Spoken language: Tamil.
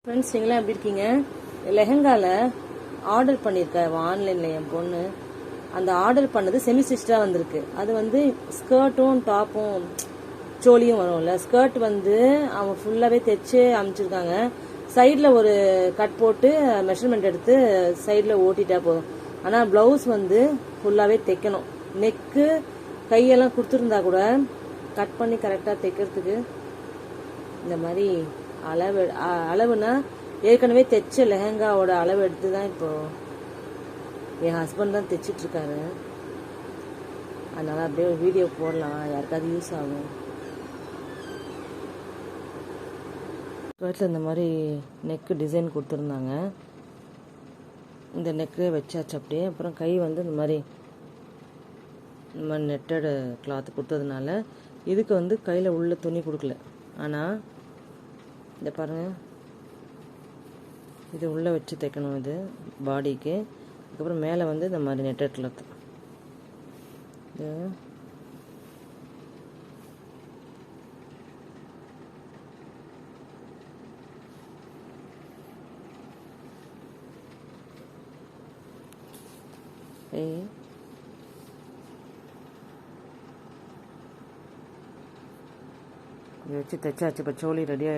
ஃப்ரெண்ட்ஸ் நீங்களாம் எப்படி இருக்கீங்க? லெஹங்காவில் ஆர்டர் பண்ணியிருக்கேன் ஆன்லைனில் என் பொண்ணு. அந்த ஆர்டர் பண்ணது செமி ஸ்டிச்சாக வந்திருக்கு. அது வந்து ஸ்கர்ட்டும் டாப்பும் சோலியும் வரும்ல. ஸ்கர்ட் வந்து அவங்க ஃபுல்லாகவே தைச்சு அமைச்சிருக்காங்க. சைடில் ஒரு கட் போட்டு மெஷர்மெண்ட் எடுத்து சைடில் ஓட்டிட்டா போதும். ஆனால் ப்ளவுஸ் வந்து ஃபுல்லாகவே தைக்கணும். நெக்கு கையெல்லாம் கொடுத்துருந்தா கூட கட் பண்ணி கரெக்டாக தைக்கிறதுக்கு இந்த மாதிரி அளவுனா ஏற்கனவே தைச்ச லெஹங்காவோட அளவு எடுத்து தான் இப்போ என் ஹஸ்பண்ட் தான் தைச்சிட்டு இருக்காரு. அதனால அப்படியே ஒரு வீடியோ போடலாம், யாருக்காவது யூஸ் ஆகும். ஸ்கர்ட்டில் இந்த மாதிரி நெக்கு டிசைன் கொடுத்துருந்தாங்க. இந்த நெக்கு வச்சாச்சு அப்படியே. அப்புறம் கை வந்து இந்த மாதிரி நெட்டடு கிளாத் கொடுத்ததுனால இதுக்கு வந்து கையில் உள்ள துணி கொடுக்கல. ஆனால் இந்த பாருங்க, இது உள்ளே வச்சு தைக்கணும். இது பாடிக்கு. அதுக்கப்புறம் மேலே வந்து இந்த மாதிரி நெட்டட் கிளாத். இது வச்சு தைச்சாச்சு. இப்போ சோலி ரெடியாக